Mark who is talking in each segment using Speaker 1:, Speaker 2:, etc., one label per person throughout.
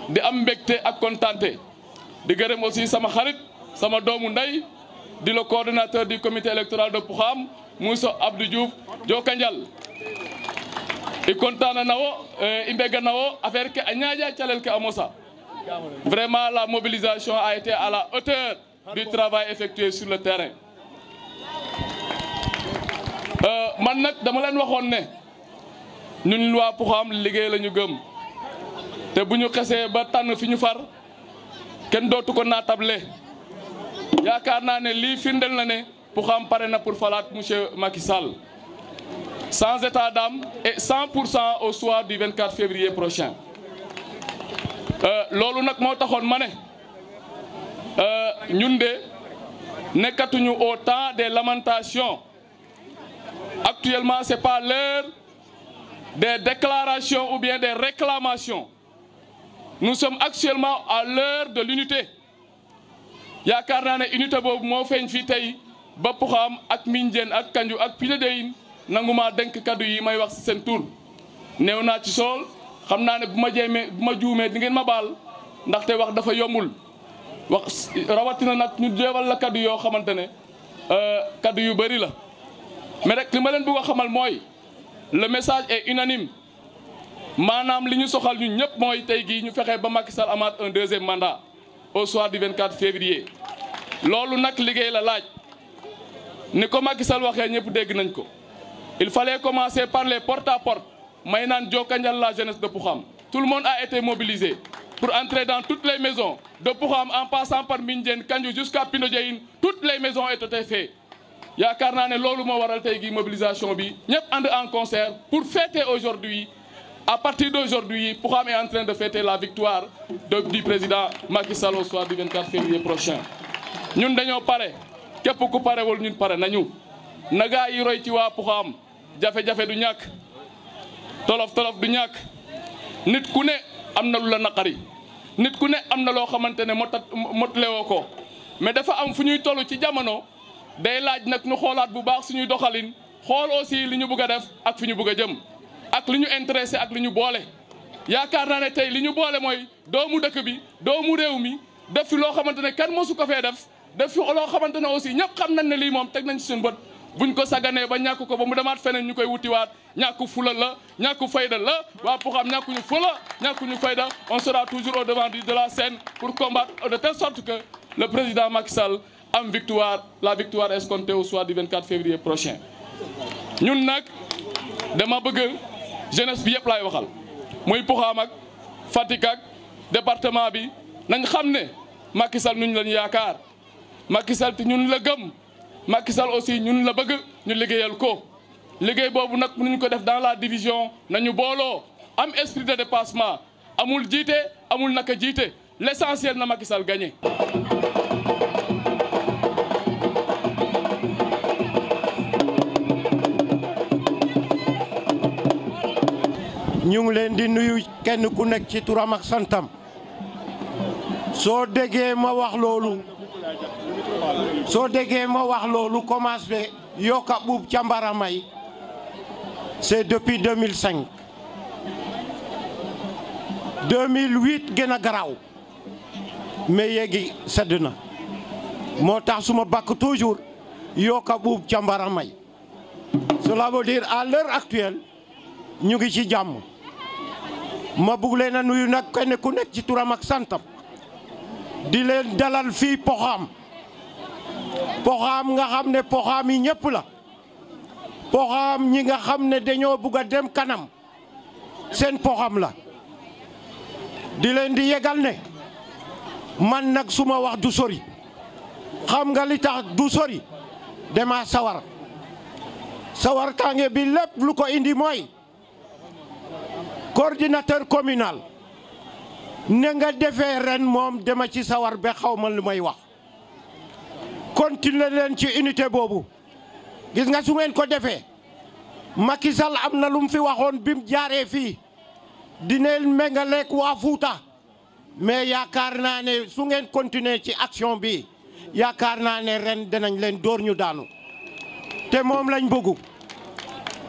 Speaker 1: di am mbégte ak kontaante di gërëm aussi sama xarit sama doomu ndey di le coordonnateur du comité électoral de Poukham Moussa Abdou Diouf Jokanjal i kontana nawo i mbega nawo affaire ke a ñaaƴa calel ke a mosa. Vraiment la mobilisation a été à la hauteur du travail effectué sur le terrain. Man nag dama leen waxoon ne ñun waa Poukham liggéey la ñu gëm te bu ñu xesee ba tànn fi ñu far kenn dootu ko naatable yaakaar naa ne lii firndeel na ne Poukham pare na pour falaat monsieur Macky Sall sans état d'âme et 100% au soir du 24 février prochain. Loolu nag moo taxoon ma ne ñun de nekkatuñu au temps des lamentations. Actuellement, c'est pas l'heure des déclarations ou bien des réclamations. Nous sommes actuellement à l'heure de l'unité. yaakaar naa ne unité boobu moo feeñ fii tey ba Poukham ak Mindiène ak Kandiou ak Pinédéyine nanguma denk kaddu yi may wax ci seen tur néew naa ci sool xam naa ne bu ma juumee di ngeen ma baal ndaxte wax dafa yombul wax rawatina nag ñu jéebal la kaddu yoo xamante ne kaddu yu bëri la mais rek li ma leen bëgg a xamal mooy le message est unanime maanaam li ñu soxal ñun ñëpp mooy tey gii ñu fexe ba Macky Sall amaat un deuxième mandat au soir du 24 février. loolu nag liggéey la laaj ni ko Macky Sall waxee ñëpp dégg nañ ko il fallait commencer par les porte-à-porte may naan Jokanjal la jeunesse de Poukham. Tout le monde a été mobilisé pour entrer dans toutes les maisons de Poukham en passant par Mindiène Kandiou jusqu'à Pinédéyine. Toutes les maisons ont été faites. yaakaar naa ne loolu moo waral tey gi mobilisation bi ñëpp ànd en concert pour fêter aujourd'hui. À partir d'aujourd'hui, Poukham est en train de fêter la victoire du président Macky Sall au soir du 24 février prochain. ñun dañoo pare képp ku parewul ñun pare nañu na gaa yi roy ci waa Poukham jafe-jafe du ñàkk tolof-tolof du ñàkk nit ku ne am na lu la naqari nit ku ne am na loo xamante ne motlewoo ko mais dafa am fu ñuy toll ci jamono day laaj nag ñu xoolaat bu baax suñuy doxalin xool aussi li ñu bëgg a def ak fi ñu bëgg a jëm ak li ñu intéressé ak li ñu boole. yaakaar naa ne tey li ñu boole mooy doomu dëkk bi doomu réew mi def fi loo xamante ne kenn mosu ko fee def fi loo xamante ne aussi ñëpp xam nañ ne lii moom teg nañ ci suñu bët buñ ko saganee ba ñàkk ko ba mu demaat feneen ñu koy wutiwaat ñàkku fula la ñàkku fayda la waa Poukham ñàkkuñu fula ñàkkuñu fayda on sera toujours au devant de la scène pour combattre de telle sorte que le président Macky Sall am victoire la victoire escomptée au soir du 24 février prochain. ñun nag dama bëgg jeunesse bi yëpp laay waxal muy Poukham ak Fatick ak département bi nañ xam ne Macky Sall ñun lañu yaakaar Macky Sall te ñun la gëm Macky Sall aussi ñun la bëgg ñu liggéeyal ko liggéey boobu nag mënuñ ko def dans la division nañu booloo am esprit de dépassement amul jiite amul naka jiite l'essentiel na Macky Sall gagné.
Speaker 2: ñu ngi leen di nuyu kenn ku nekk ci turam ak santam soo déggee ma wax loolu commencé yokka buub ca Mbaramay c'est depuis 2005 2008 gën a garaaw mais yéegi sedd na moo tax suma bakk toujours yokka buub ca Mbaramay cela veut dire à l'heure actuelle ñu ngi ci jàmm ma bugg leen a nuyu nag kenn ku nekk ci turam ak santam di leen dalal fii Poukham nga xam ne Poukham yi ñëpp la Poukham ñi nga xam ne dañoo bugg a dem kanam seen Poukham la di leen di yegal ne man nag suma wax du sori xam nga li tax du sori dama sawar tànge bi lépp lu ko indi mooy coordinateur communal ne nga defee ren moom dama ci sawar ba xaw ma lu may wax continuer leen ci unité boobu gis nga su ngeen ko defee Macky Sall am na lu mu fi waxoon bi mu jaaree fii dineen méngaleeg waa Fuuta mais yaakaar naa ne su ngeen continuer ci action bi yaakaar naa ne ren dinañ leen dóor ñu daanu te moom lañ bëggu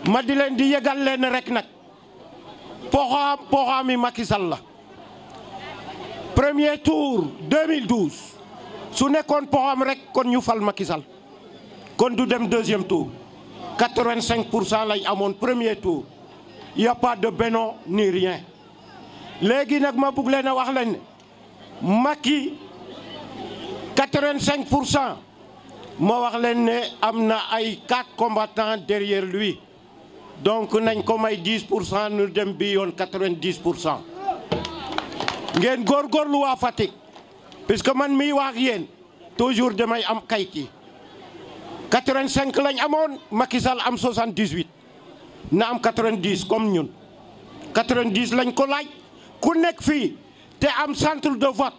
Speaker 2: ma di leen di yëgal leen rek nag poxaami Macky Sall la premier tour 2012 su nekkoon poxam rek kon ñu fal Macky Sall kon du dem deuxième tour 85% lañ amoon premier tour y a pas de Benno ni rien léegi nag ma bëgg leen a wax leen Macky 85% ma wax leen ne am na ay 4 combattants derrière lui donc nañ ko may 10% ñu dem bi yoon 90%. ngeen góorgóorlu waa Fatick puisque man miy wax ak yéen toujours damay am kayit yi 85 lañ amoon Macky Sall am 78 na am 90 comme ñun 90 lañ ko laaj ku nekk fii te am centre de vote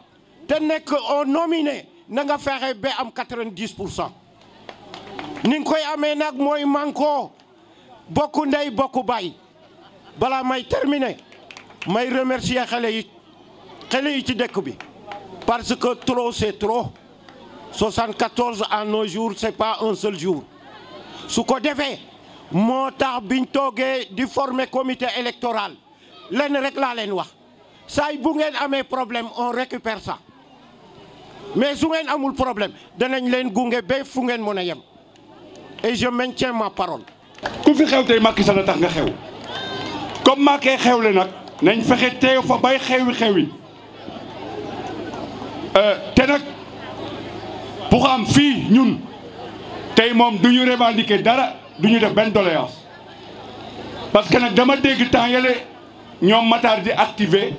Speaker 2: te nekk au nominé na nga fexe ba am 90%. ni nga koy amee nag mooy manko bokku ndey bokku baay balaa may terminer may remercier xale yi ci dëkk bi parce que trop c'est trop 74 en nos jours c'est pas un seul jour su ko defee moo tax biñ toogee di former comité électoral lenn rek laa leen wax saay bu ngeen amee problème on récupère ça mais su ngeen amul problème danañ leen gunge ba fu ngeen mën a yem et je maintiens ma parole.
Speaker 3: ku fi xew tey Macky Sall tax nga xew comme Macky xewle nag nañ fexe teew fa bay xewi te nag bu xam fii ñun tey moom du ñu revendiquer dara du ñu def benn doléance parce que nag dama dégg temps yële ñoom Matar di activer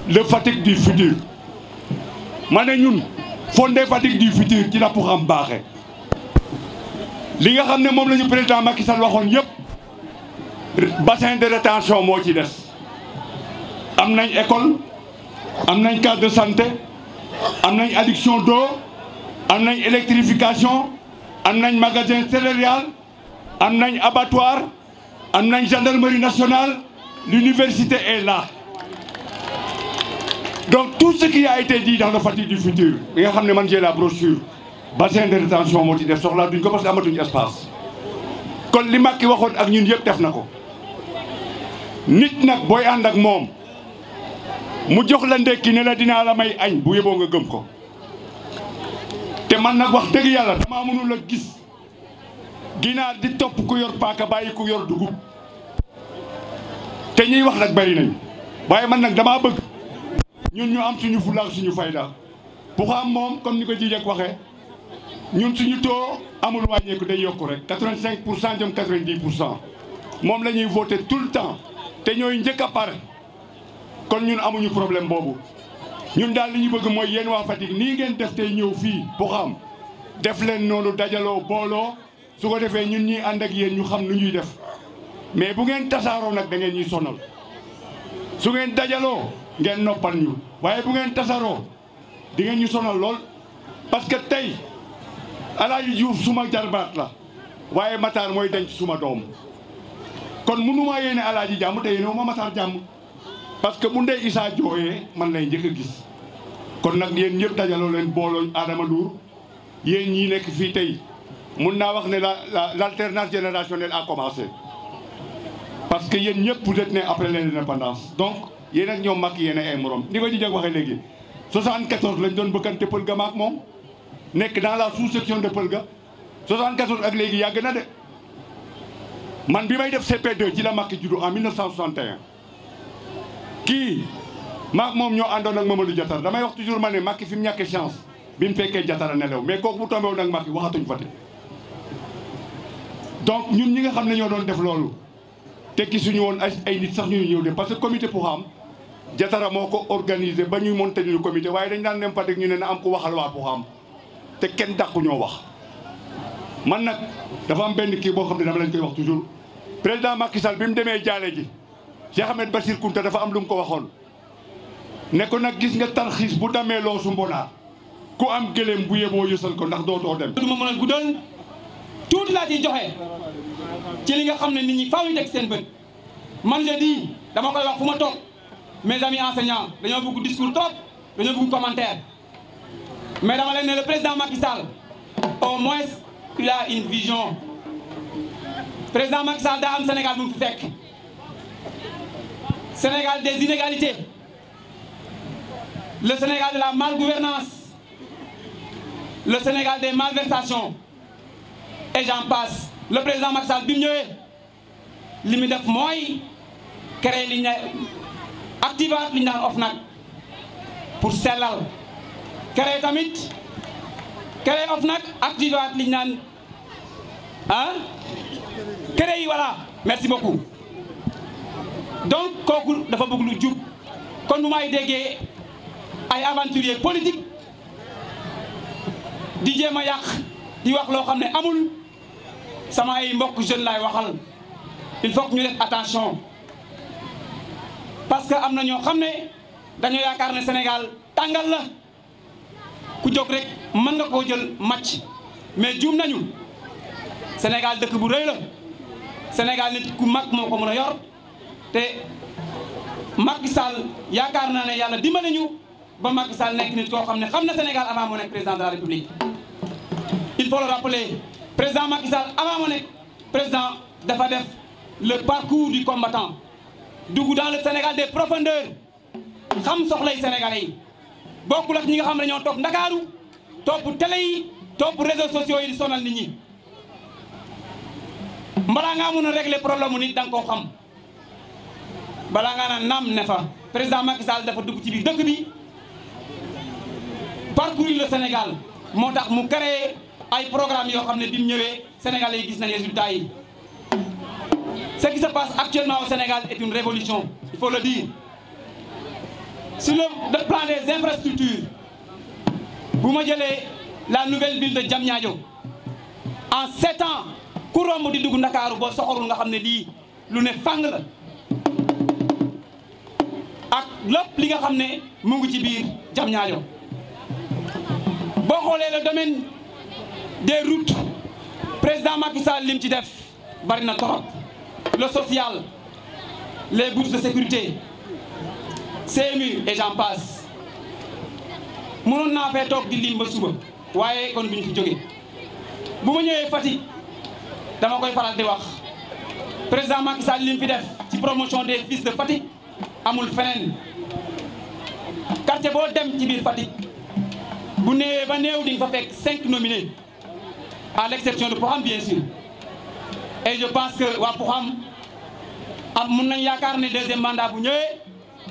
Speaker 3: le Fatick du futur ma ne ñun fondé Fatick du futur ci la pour xam baaxee li nga xam ne moom la ñu président Macky Sall waxoon yëpp bassin de rétention moo ci des am nañ école am nañ case de santé am nañ adduction d'eau am nañ électrification am nañ magasin céréalier am nañ abattoir am nañ gendarmerie nationale l'université est là donc tout ce qui a été dit dans le Fatick du futur bi nga xam ne man j'ai la brochure bassin de rétention moo ci def soxlaa duñ ko parce que amatuñ espace kon li Macky waxoon ak ñun yëpp def na ko nit nag booy ànd ak moom mu jox la ndekki ne la dinaa la may añ bu yeboo nga gëm ko te man nag wax dëgg yàlla damaa mënul a gis ginaar di topp ku yor paaka bàyyi ku yor dugub te ñuy wax nag bari nañ waaye man nag damaa bëgg ñun ñu am suñu fulla ak suñu fayda bu xam moom comme ni ko Jijek waxee ñun suñu taux amul wàññeeku day yokku rek 85% jëm 90% moom la ñuy voté tout le temps te ñooy njëkk a pare kon ñun amuñu problème boobu ñun daal li ñu bëgg mooy yéen waa Fatick nii ngeen def tey ñëw fii bu xam def leen noonu dajaloo booloo su ko defee ñun ñuy ànd ak yéen ñu xam nu ñuy def mais bu ngeen tasaaroo nag da ngeen ñuy sonal su ngeen dajaloo ngeen noppal ñu waaye bu ngeen tasaaroo di ngeen ñu sonal lool parce que tey Alaaji Diouf suma jarbaat la waaye Matar mooy denc suma doom kon mënuma yéene Alaaji jàmm te yéene ma Matar jàmm parce que bu ndey Issa jooyee man lay njëkk a gis kon nag yéen ñëpp dajaloo leen booloo Adama Ndour yéen ñii nekk fii tey mun naa wax ne l'alternance générationnelle a commencé parce que yéen ñëpp vous êtes né après l'indépendance donc yéen ak ñoom mag yéen ay morom ni ko Jijek waxee léegi 74 lañ doon bëggante pël ga maak moom nekk dans la sous-section de pël ga 74 ak léegi yàgg na de man bi may def CP2 ci la Macky juddu en 1961 kii maak moom ñoo àndoon ak Mamadou Diatara damay wax toujours ma ne Macky fi mu ñàkkee chance bi mu fekkee Diatara nelew mais kooku bu tombé woon ak Macky waxatuñ Fatick donc ñun ñi nga xam ne ñoo doon def loolu tekki suñu woon ay nit sax ñu ñëw de parce que comité pour xam Diatara moo ko organisé ba ñuy monté ñu comité waaye dañ daan dem Fatick ñu ne na am ko waxal waa pour xam te kenn dàqu ñoo wax man nag dafa am benn kii boo xam ne dama leen koy wax toujours président Macky Sall bi mu demee jaale ji Cheikh Ahmed Bassir Kounta dafa am lu mu ko waxoon ne ko nag gis nga tarxiis bu damee loosu mbonaat ku am gëléem bu yeboo yësal ko ndax dootoo dem. du ma mën a guddal
Speaker 4: tuuti laa ciy joxe ci li nga xam ne nit ñi faaw ñu teg seen bët man je dis dama koy wax fu ma toog mes amis enseignants dañoo bëgg discours trop dañoo bëgg commentaire mais dama leen ne le président Macky Sall au moins il a une vision président Macky Sall daa am Sénégal bu mu fi fekk Sénégal des inégalités le Sénégal de la malgouvernance le Sénégal des malversations et j'en passe le président Macky Sall bi mu ñëwee li mu def mooy créer li ñu activer li ñu naan OFNAC pour sellal créer tamit créer OFNAC activer li ñu naan créer yi voilà merci beaucoup donc kooku dafa bëgg lu jub kon bu may déggee ay aventurier politique di jéem a yàq di wax loo xam ne amul sama ay mbokk jeune laay waxal il faut que ñu def attention parce que am na ñoo xam ne dañoo yaakaar ne Sénégal tàngal la ku jóg rek mën nga koo jël match mais juum nañu Sénégal dëkk bu rëy la Sénégal nit ku mag moo ko mën a yor te Macky Sall yaakaar naa ne yàlla dimbali ñu ba Macky Sall nekk nit koo xam ne xam na Sénégal avant moo nekk président de la République il faut le rappeler président Macky Sall avant moo nekk président dafa def le parcours du combattant dugg dans le Sénégal des profondeurs xam soxlay sénégalais yi bokkul ak ñi nga xam ne ñoo toog Ndakaaru topp télé yi topp réseaux sociaux yi di sonal nit ñi balaa ngaa mun a régler problème mu nit da nga koo xam balaa ngaa naan naam ne fa président Macky Sall dafa dugg ci biir dëkk bi parcourir le Sénégal moo tax mu créé ay programme yoo xam ne bi mu ñëwee sénégalais yi gis nañ résultats yi ce qui se passe actuellement au Sénégal est une révolution il faut le dire sur le plan des infrastructures bu ma jëlee la nouvelle ville de Diamniadio en 7 ans ku romb di dugg Ndakaaru boo soxorul nga xam ne lii lu ne fang la ak lépp li nga xam ne mu ngi ci biir Diamniadio boo xoolee le domaine des routes président Macky Sall lim ci def bari na trop le social les bourses de sécurité CMU et j'en passe mënoon naa fee toog di lim ba suba waaye kon bu ñu fi jógee bu ma ñëwee Fatick dama koy faral di wax président Macky Sall lim fi def ci promotion des fils de Fatick amul feneen quartier boo dem ci biir Fatick bu néewee ba néew di nga fa fekk 5 nominés à l'exception de Pouham bien sûr et je pense que waa Pouham am mun nañ yaakaar ne deuxième mandat bu ñëwee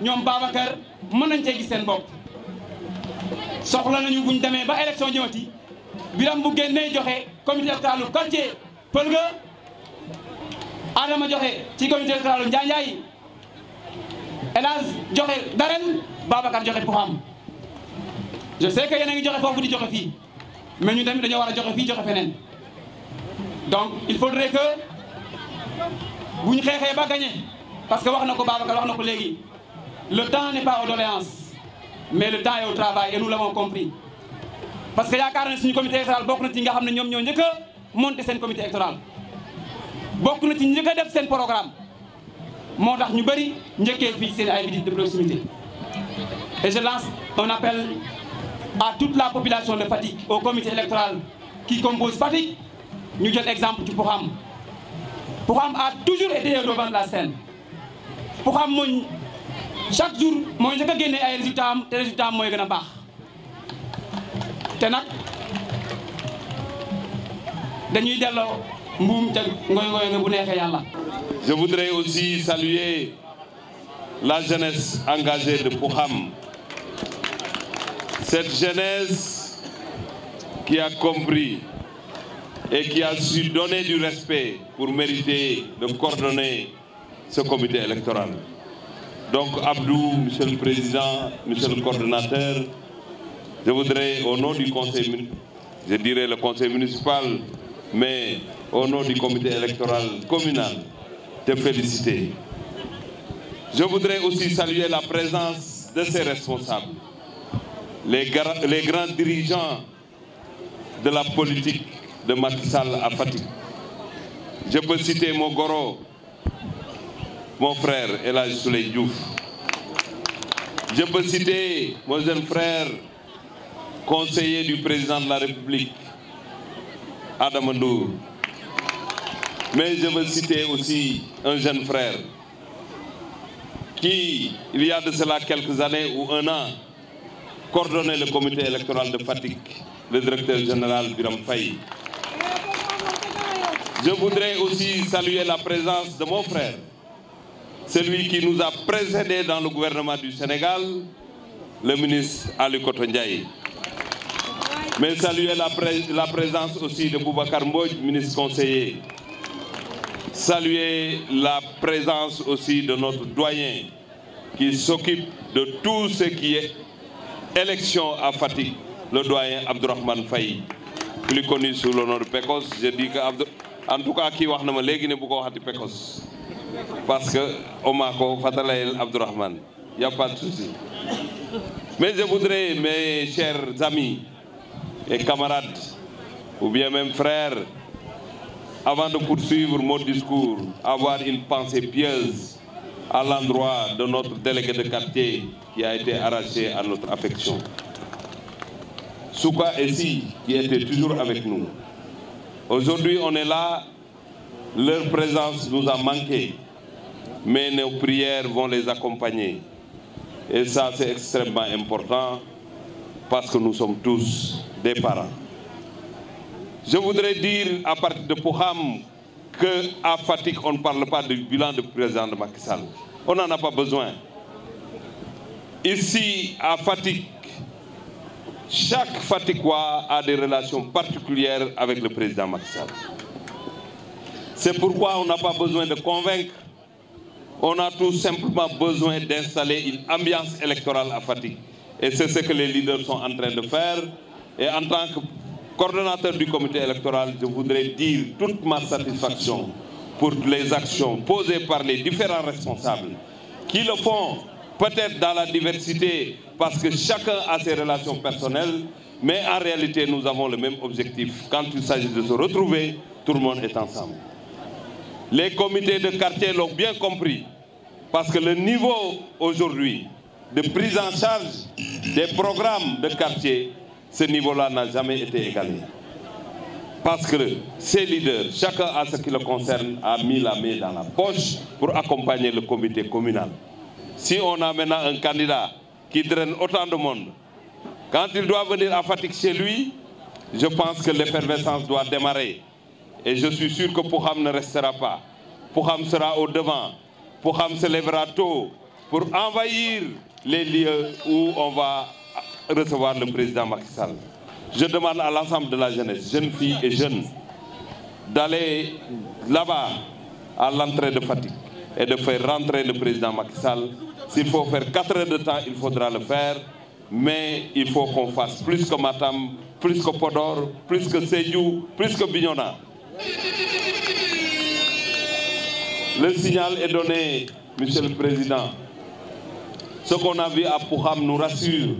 Speaker 4: ñoom Babacar mën nañ cee gis seen bopp soxla nañu buñ demee ba élection ñëwati biram bu génnee joxe comité électoral lu quartier Pël ga Adama joxe ci comité électoral lu Njaanjaay Elage joxe Darel Babacar joxe Pouham je sais que yéen a ngi joxe foofu di joxe fii mais ñu tamit dañoo war a joxe fii joxe feneen donc il faudrait que bu ñu xeexee ba gagné parce que wax na ko Babacar wax na ko léegi le temps n'est pas aux doléances mais le temps est au travail et nous l'avons compris parce que yaakaar na suñu comité électoral bokk na ci nga xam ne ñoom ñoo njëkk a monter seen comité électoral bokk na ci njëkk a def seen programme moo tax ñu bëri njëkkee fii seen ay visites de proximité et je lance un appel à toute la population de Fatick au comité électoral qui compose Fatick ñu jël exemple ci Pouham Pouham a toujours été au devant de la scène Pouham mooy chaque jour mooy njëkk a génne ay résultats am te résultats am mooy gën a baax te nag dañuy delloo mbuum ca ngoy nga bu neexee yàlla.
Speaker 5: Je voudrais aussi saluer la jeunesse engagée de Pouham. Cette jeunesse qui a compris et qui a su donner du respect pour mériter de coordonner ce comité électoral. Donc Abdou, Monsieur le Président, Monsieur le Coordonnateur, je voudrais au nom du conseil, je dirais le conseil municipal, mais au nom du comité électoral communal, te féliciter. Je voudrais aussi saluer la présence de ces responsables, les grands dirigeants de la politique de Macky Sall à Fatick. Je peux citer mon goro, mon frère El Hadj Souley Diouf. Je peux citer mon jeune frère, conseiller du président de la République, Adama Ndour. Mais je veux citer aussi un jeune frère qui, il y a de cela quelques années ou un an, coordonnait le comité électoral de Fatick, le directeur général Biram Faye. Je voudrais aussi saluer la présence de mon frère, celui qui nous a précédés dans le gouvernement du Sénégal, le ministre Ali Koto Ndiaye. Mais saluer la présence aussi de Boubacar Mbodj, ministre conseiller. Saluer la présence aussi de notre doyen qui s'occupe de tout ce qui est élection à Fatick, le doyen Abdourahmane Faye, plus connu sous le nom de Pecos. Je dis que en tout cas kii wax na ma léegi ne bu ko waxati Pecos parce que oma ko fatalayel Abdourahmane, il n'y a pas de souci. Mais je voudrais, mes chers amis et camarades, ou bien même frères, avant de poursuivre mon discours, avoir une pensée pieuse à l'endroit de notre délégué de quartier qui a été arraché à notre affection. Souka Essi, qui était toujours avec nous. Aujourd'hui, on est là, leur présence nous a manqué, mais nos prières vont les accompagner. Et ça, c'est extrêmement important parce que nous sommes tous des parents. Je voudrais dire à partir de Pouham qu'à Fatick, on ne parle pas du bilan du président de Macky Sall. On n'en a pas besoin. Ici, à Fatick, chaque Fatickois a des relations particulières avec le président Macky Sall. C'est pourquoi on n'a pas besoin de convaincre. On a tout simplement besoin d'installer une ambiance électorale à Fatick. Et c'est ce que les leaders sont en train de faire. Et en tant que coordonnateur du comité électoral, je voudrais dire toute ma satisfaction pour les actions posées par les différents responsables qui le font peut-être dans la diversité parce que chacun a ses relations personnelles, mais en réalité nous avons le même objectif. Quand il s'agit de se retrouver, tout le monde est ensemble. Les comités de quartier l'ont bien compris parce que le niveau aujourd'hui de prise en charge des programmes de quartier, ce niveau-là n'a jamais été égalé. Parce que ces leaders, chacun à ce qui le concerne, a mis la main dans la poche pour accompagner le comité communal. Si on a maintenant un candidat qui draine autant de monde, quand il doit venir à Fatick chez lui, je pense que l'effervescence doit démarrer. Et je suis sûr que Pouham ne restera pas. Pouham sera au devant. Pouham se lèvera tôt pour envahir les lieux où on va recevoir le président Macky Sall. Je demande à l'ensemble de la jeunesse, jeunes filles et jeunes, d'aller là-bas à l'entrée de Fatick et de faire rentrer le président Macky Sall. S'il faut faire 4 heures de temps, il faudra le faire, mais il faut qu'on fasse plus que Matam, plus que Podor, plus que Sédhiou, plus que Bignona. Le signal est donné, Monsieur le Président. Ce qu'on a vu à Pouham nous rassure.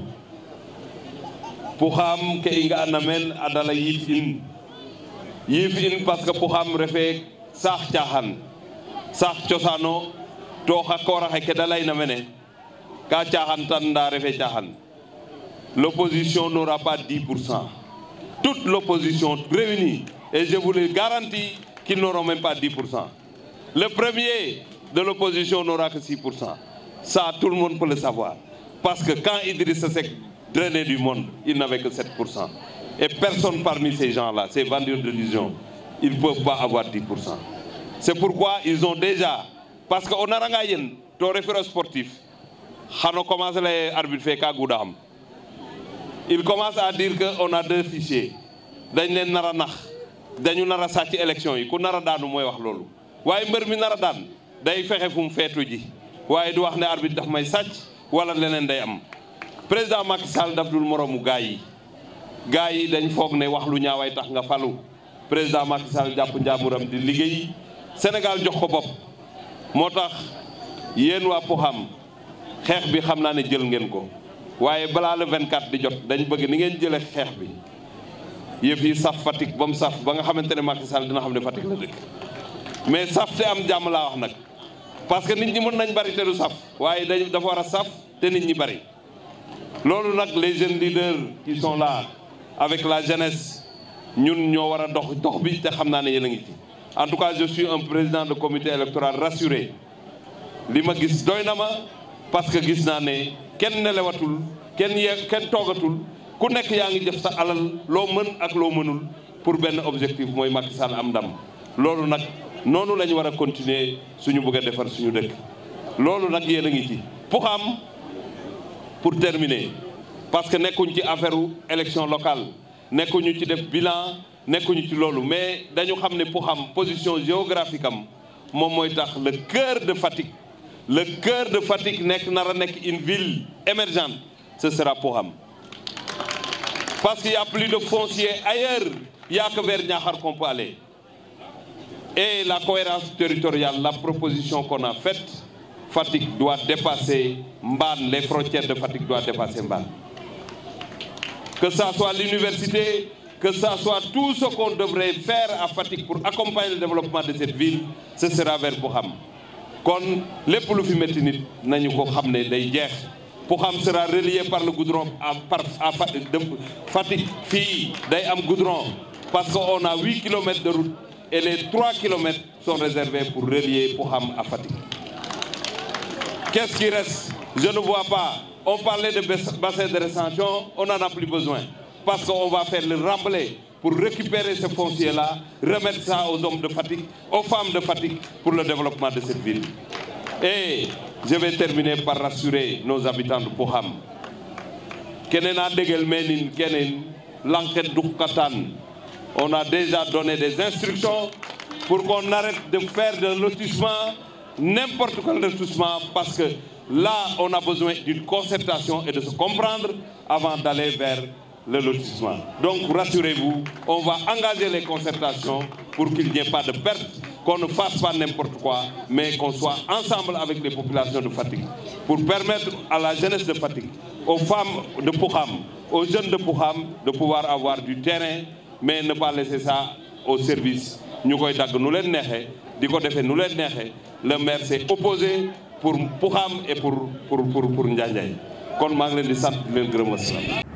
Speaker 5: Pouham ke inga anamen adala yifin parce que Pouham refe saax caaxaan saax cosano to xa kooraxe ke da layna mene ka caaxaan tan nda refe caaxaan. L'opposition n'aura pas 10%. Toute l'opposition réunie, et je vous le garantis qu'ils n'auront même pas 10%. Le premier de l'opposition n'aura que 6%. Ça, tout le monde peut le savoir. Parce que quand Idrissa Seck drainait du monde, il n'avait que 7%. Et personne parmi ces gens-là, ces vendeurs de d'illusions, ils ne peuvent pas avoir 10%. C'est pourquoi ils ont déjà... Parce qu'on a rangayen, ton référent sportif, on commence à l'arbitre fait Goudam. Il commence à dire qu'on a 2 fichiers. Dañu nara nax dañu nara sàcc élection yi ku nara daanu mooy wax loolu waaye mbër mi nara daan day fexe fu mu feetu ji waaye du wax ne arbitre daf may sàcc wala leneen day am. Président Macky Sall daf dul moroomu gaa yi dañ foog ne wax lu ñaaway tax nga falu. Président Macky Sall jàpp njaamuram di liggéey Sénégal jox ko bopp moo tax yéen waa Pouham xeex bi xam naa ne jël ngeen ko waaye balaa le 24 di jot dañ bëgg ni ngeen jëlee xeex bi yëf yi saf Fatick ba mu saf ba nga xamante ne Macky Sall dina xam ne Fatick la dëkk mais saf te am jàmm laa wax nag parce que nit ñi mën nañ bari te du saf waaye dafa war a saf te nit ñi bari loolu nag les jeunes leaders qui sont là avec la jeunesse ñun ñoo war a dox bi te xam naa ne yéen a ngi ci en tout cas je suis un président de comité électoral rassuré li ma gis doy na ma parce que gis naa ne kenn nelewatul kenn toogatul ku nekk yaa ngi jëf sa alal loo mën ak loo mënul pour benn objectif mooy Macky Sall am ndam loolu nag noonu la ñu war a continuer suñu bëgg a defar suñu dëkk loolu nag yéen a ngi ci pour terminer parce que nekkuñ ci affaire élection locale nekkuñu ci def bilan nekkuñu ci loolu mais dañu xam ne position géographique am moom mooy tax le cœur de Fatick nekk nar a nekk une ville émergente ce sera Pouham parce qu'il y a plus de foncier ailleurs il y a que vers Niakhar qu'on peut aller et la cohérence territoriale la proposition qu'on a faite Fatick doit dépasser Mbane, les frontières de Fatick doivent dépasser Mbane. Que ça soit l'université, que ça soit tout ce qu'on devrait faire à Fatick pour accompagner le développement de cette ville, ce sera vers Pouham. Kon lépp lu fi metti nit nañu ko xam ne day jeex Pouham sera relié par le goudron à Fatick fii day am goudron parce qu'on a 8 kilomètres de route et les 3 kilomètres sont réservés pour relier Pouham à Fatick. Qu'est-ce qui reste? Je ne vois pas. On parlait de bassin de rétention, on n'en a plus besoin. Parce qu'on va faire le remblai pour récupérer ce foncier-là, remettre ça aux hommes de Fatick, aux femmes de Fatick pour le développement de cette ville. Et je vais terminer par rassurer nos habitants de Pouham. L'enquête d'Oukatan, on a déjà donné des instructions pour qu'on arrête de faire de lotissement n'importe quel lotissement parce que là, on a besoin d'une concertation et de se comprendre avant d'aller vers le lotissement. Donc, rassurez-vous, on va engager les concertations pour qu'il n'y ait pas de perte, qu'on ne fasse pas n'importe quoi, mais qu'on soit ensemble avec les populations de Fatick pour permettre à la jeunesse de Fatick, aux femmes de Pouham, aux jeunes de Pouham de pouvoir avoir du terrain, mais ne pas laisser ça au service. Nous koy dag nu len nexé diko défé nu len nexé le maire s'est opposé pour Pouham et pour Ndiaye kon ma ngi len di sant di len gërëm.